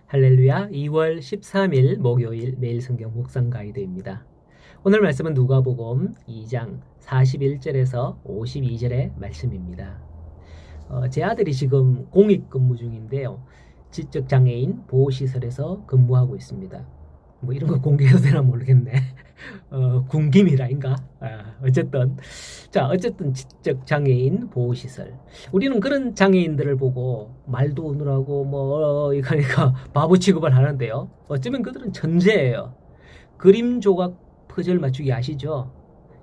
할렐루야. 2월 13일 목요일 매일 성경 묵상 가이드입니다. 오늘 말씀은 누가복음 2장 41절에서 52절의 말씀입니다. 제 아들이 지금 공익 근무 중인데요. 지적장애인 보호시설에서 근무하고 있습니다. 뭐 이런 거 공개해도 되나 모르겠네. 군기밀아인가? 어쨌든 지적장애인 보호시설. 우리는 그런 장애인들을 보고 말도 오느라고 이러니까 바보 취급을 하는데요. 어쩌면 그들은 천재예요. 그림 조각 퍼즐 맞추기 아시죠?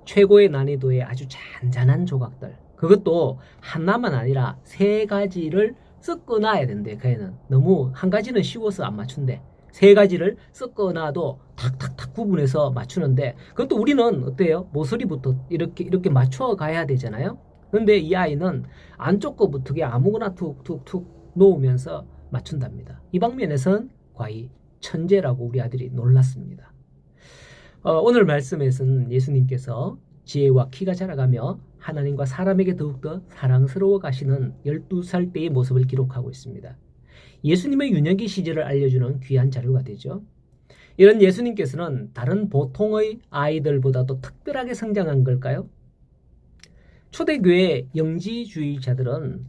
최고의 난이도의 아주 잔잔한 조각들. 그것도 하나만 아니라 세 가지를 섞어놔야 된대. 그 애는 너무 한 가지는 쉬워서 안 맞춘대. 세 가지를 섞어놔도 탁탁탁 구분해서 맞추는데, 그것도 우리는 어때요? 모서리부터 이렇게 맞춰 가야 되잖아요. 근데 이 아이는 안쪽 거부터 아무거나 툭툭툭 놓으면서 맞춘답니다. 이 방면에서는 과히 천재라고 우리 아들이 놀랐습니다. 오늘 말씀에서는 예수님께서 지혜와 키가 자라가며 하나님과 사람에게 더욱더 사랑스러워 가시는 12살 때의 모습을 기록하고 있습니다. 예수님의 유년기 시절을 알려주는 귀한 자료가 되죠. 이런 예수님께서는 다른 보통의 아이들보다도 특별하게 성장한 걸까요? 초대교회 영지주의자들은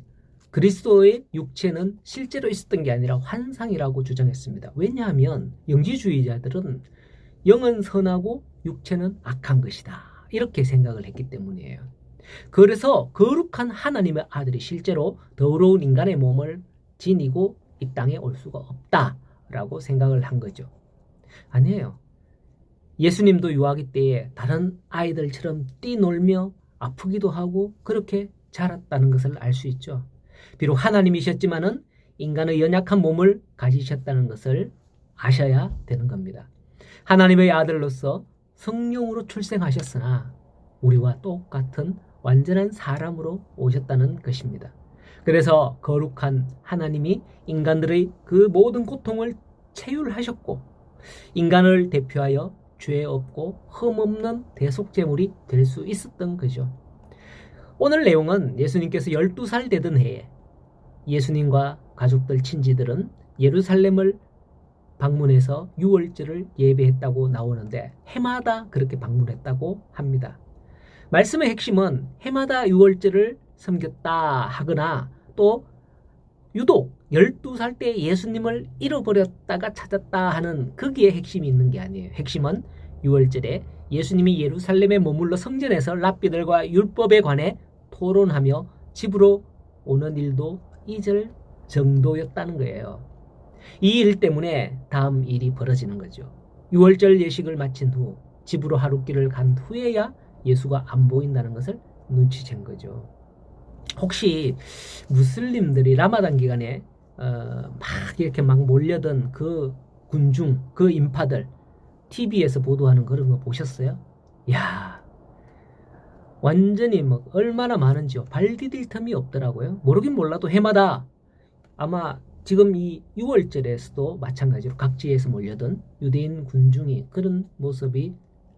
그리스도의 육체는 실제로 있었던 게 아니라 환상이라고 주장했습니다. 왜냐하면 영지주의자들은 영은 선하고 육체는 악한 것이다, 이렇게 생각을 했기 때문이에요. 그래서 거룩한 하나님의 아들이 실제로 더러운 인간의 몸을 지니고 이 땅에 올 수가 없다라고 생각을 한 거죠. 아니에요. 예수님도 유아기 때에 다른 아이들처럼 뛰놀며 아프기도 하고 그렇게 자랐다는 것을 알 수 있죠. 비록 하나님이셨지만은 인간의 연약한 몸을 가지셨다는 것을 아셔야 되는 겁니다. 하나님의 아들로서 성령으로 출생하셨으나 우리와 똑같은 완전한 사람으로 오셨다는 것입니다. 그래서 거룩한 하나님이 인간들의 그 모든 고통을 체휼하셨고 인간을 대표하여 죄 없고 흠 없는 대속제물이 될 수 있었던 거죠. 오늘 내용은 예수님께서 12살 되던 해에 예수님과 가족들 친지들은 예루살렘을 방문해서 유월절을 예배했다고 나오는데 해마다 그렇게 방문했다고 합니다. 말씀의 핵심은 해마다 유월절을 섬겼다 하거나 또 유독 12살 때 예수님을 잃어버렸다가 찾았다 하는 거기에 핵심이 있는 게 아니에요. 핵심은 유월절에 예수님이 예루살렘에 머물러 성전에서 랍비들과 율법에 관해 토론하며 집으로 오는 일도 잊을 정도였다는 거예요. 이 일 때문에 다음 일이 벌어지는 거죠. 유월절 예식을 마친 후 집으로 하룻길을 간 후에야 예수가 안 보인다는 것을 눈치챈 거죠. 혹시 무슬림들이 라마단 기간에 이렇게 몰려든 그 군중, 그 인파들 TV에서 보도하는 그런 거 보셨어요? 야, 완전히 얼마나 많은지요. 발 디딜 틈이 없더라고요. 모르긴 몰라도 해마다 아마 지금 이 6월절에서도 마찬가지로 각지에서 몰려든 유대인 군중이 그런 모습이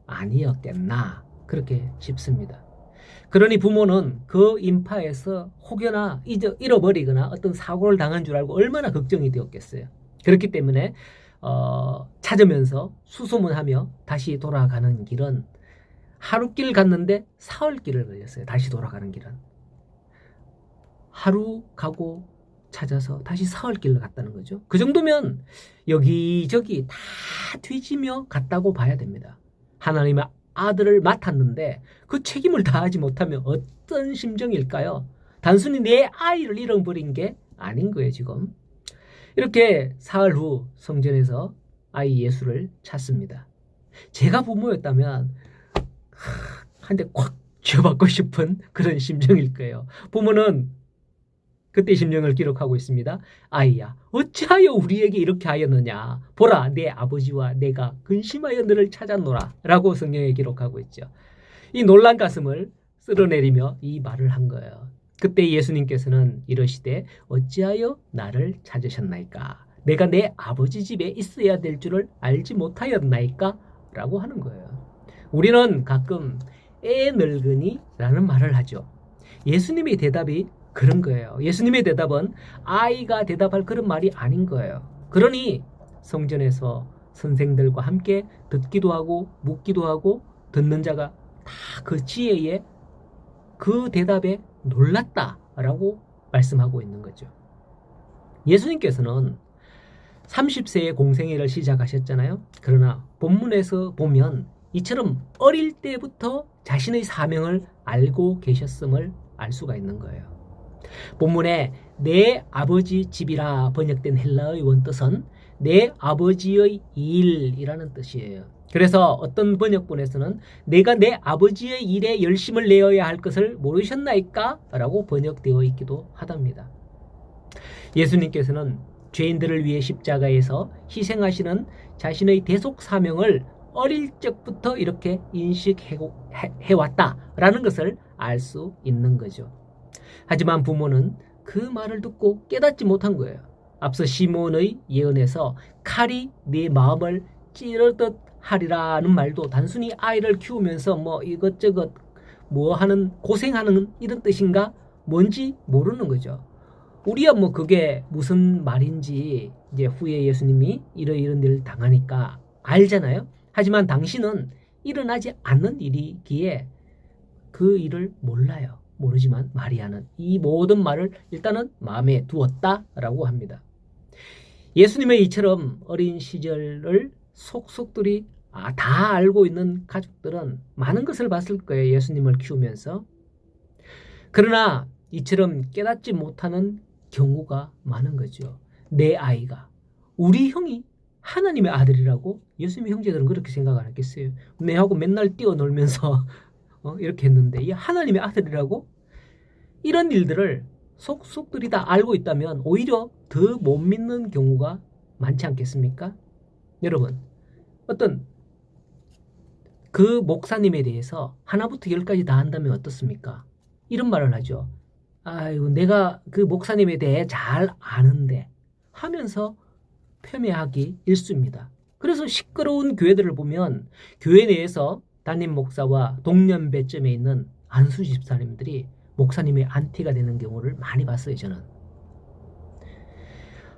아니었겠나 그렇게 싶습니다. 그러니 부모는 그 인파에서 혹여나 잃어버리거나 어떤 사고를 당한 줄 알고 얼마나 걱정이 되었겠어요. 그렇기 때문에 찾으면서 수소문하며 다시 돌아가는 길은 하루길 갔는데 사흘길을 걸렸어요. 다시 돌아가는 길은 하루 가고 찾아서 다시 사흘길을 갔다는 거죠. 그 정도면 여기저기 다 뒤지며 갔다고 봐야 됩니다. 하나님의 아들을 맡았는데 그 책임을 다하지 못하면 어떤 심정일까요? 단순히 내 아이를 잃어버린 게 아닌 거예요. 지금 이렇게 사흘 후 성전에서 아이 예수를 찾습니다. 제가 부모였다면 한 대 콱 쥐어받고 싶은 그런 심정일 거예요. 부모는 그때 심령을 기록하고 있습니다. 아이야, 어찌하여 우리에게 이렇게 하였느냐? 보라, 내 아버지와 내가 근심하여 너를 찾았노라 라고 성경에 기록하고 있죠. 이 놀란 가슴을 쓸어내리며 이 말을 한 거예요. 그때 예수님께서는 이러시되 어찌하여 나를 찾으셨나이까? 내가 내 아버지 집에 있어야 될 줄을 알지 못하였나이까? 라고 하는 거예요. 우리는 가끔 애 늙으니 라는 말을 하죠. 예수님의 대답이 그런 거예요. 예수님의 대답은 아이가 대답할 그런 말이 아닌 거예요. 그러니 성전에서 선생들과 함께 듣기도 하고 묻기도 하고 듣는 자가 다 그 지혜에 그 대답에 놀랐다라고 말씀하고 있는 거죠. 예수님께서는 30세에 공생애를 시작하셨잖아요. 그러나 본문에서 보면 이처럼 어릴 때부터 자신의 사명을 알고 계셨음을 알 수가 있는 거예요. 본문에 내 아버지 집이라 번역된 헬라어의 원뜻은 내 아버지의 일이라는 뜻이에요. 그래서 어떤 번역본에서는 내가 내 아버지의 일에 열심을 내어야 할 것을 모르셨나이까? 라고 번역되어 있기도 하답니다. 예수님께서는 죄인들을 위해 십자가에서 희생하시는 자신의 대속 사명을 어릴 적부터 이렇게 인식해왔다라는 것을 알 수 있는 거죠. 하지만 부모는 그 말을 듣고 깨닫지 못한 거예요. 앞서 시몬의 예언에서 칼이 네 마음을 찌르듯 하리라는 말도 단순히 아이를 키우면서 뭐 이것저것 뭐 하는 고생하는 이런 뜻인가 뭔지 모르는 거죠. 우리야 뭐 그게 무슨 말인지 이제 후에 예수님이 이런 일을 당하니까 알잖아요. 하지만 당신은 일어나지 않는 일이기에 그 일을 몰라요. 모르지만 마리아는 이 모든 말을 일단은 마음에 두었다라고 합니다. 예수님의 이처럼 어린 시절을 속속들이 다 알고 있는 가족들은 많은 것을 봤을 거예요. 예수님을 키우면서. 그러나 이처럼 깨닫지 못하는 경우가 많은 거죠. 내 아이가 우리 형이 하나님의 아들이라고? 예수님의 형제들은 그렇게 생각 안 했겠어요. 내하고 맨날 뛰어놀면서 이렇게 했는데 이 하나님의 아들이라고? 이런 일들을 속속들이 다 알고 있다면 오히려 더 못 믿는 경우가 많지 않겠습니까? 여러분, 어떤 그 목사님에 대해서 하나부터 열까지 다 한다면 어떻습니까? 이런 말을 하죠. 아이고, 내가 그 목사님에 대해 잘 아는데 하면서 폄훼하기 일쑤입니다. 그래서 시끄러운 교회들을 보면 교회 내에서 담임 목사와 동년배쯤에 있는 안수 집사님들이 목사님의 안티가 되는 경우를 많이 봤어요, 저는.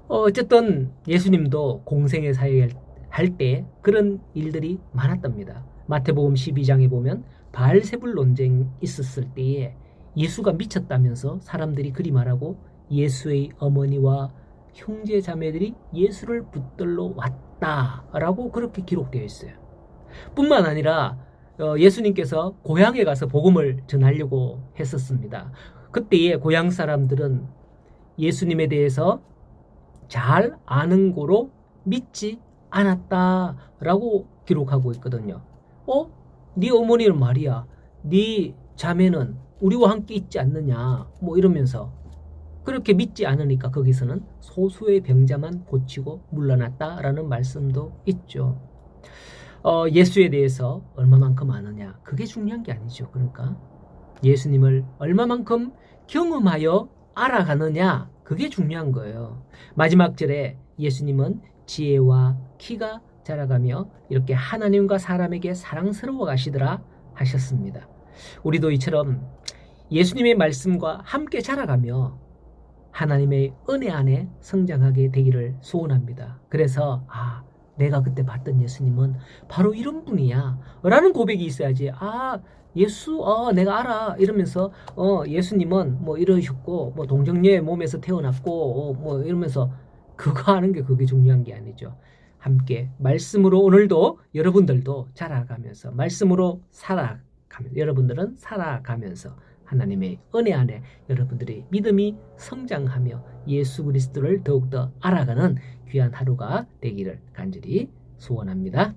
어쨌든 예수님도 공생애 사역을 할 때 그런 일들이 많았답니다. 마태복음 12장에 보면 바알세불 논쟁이 있었을 때에 예수가 미쳤다면서 사람들이 그리 말하고 예수의 어머니와 형제 자매들이 예수를 붙들러 왔다라고 그렇게 기록되어 있어요. 뿐만 아니라 예수님께서 고향에 가서 복음을 전하려고 했었습니다. 그때에 고향 사람들은 예수님에 대해서 잘 아는 고로 믿지 않았다라고 기록하고 있거든요. 네 어머니는 말이야, 네 자매는 우리와 함께 있지 않느냐, 뭐 이러면서 그렇게 믿지 않으니까 거기서는 소수의 병자만 고치고 물러났다라는 말씀도 있죠. 예수에 대해서 얼마만큼 아느냐, 그게 중요한 게 아니죠. 그러니까 예수님을 얼마만큼 경험하여 알아가느냐, 그게 중요한 거예요. 마지막 절에 예수님은 지혜와 키가 자라가며 이렇게 하나님과 사람에게 사랑스러워 가시더라 하셨습니다. 우리도 이처럼 예수님의 말씀과 함께 자라가며 하나님의 은혜 안에 성장하게 되기를 소원합니다. 그래서 내가 그때 봤던 예수님은 바로 이런 분이야 라는 고백이 있어야지. 예수 내가 알아 이러면서 예수님은 뭐 이러셨고 뭐 동정녀의 몸에서 태어났고 뭐 이러면서 그거 하는 게 그게 중요한 게 아니죠. 함께 말씀으로 오늘도 여러분들도 자라가면서 말씀으로 살아가면서 여러분들은 살아가면서 하나님의 은혜 안에 여러분들의 믿음이 성장하며 예수 그리스도를 더욱더 알아가는 귀한 하루가 되기를 간절히 소원합니다.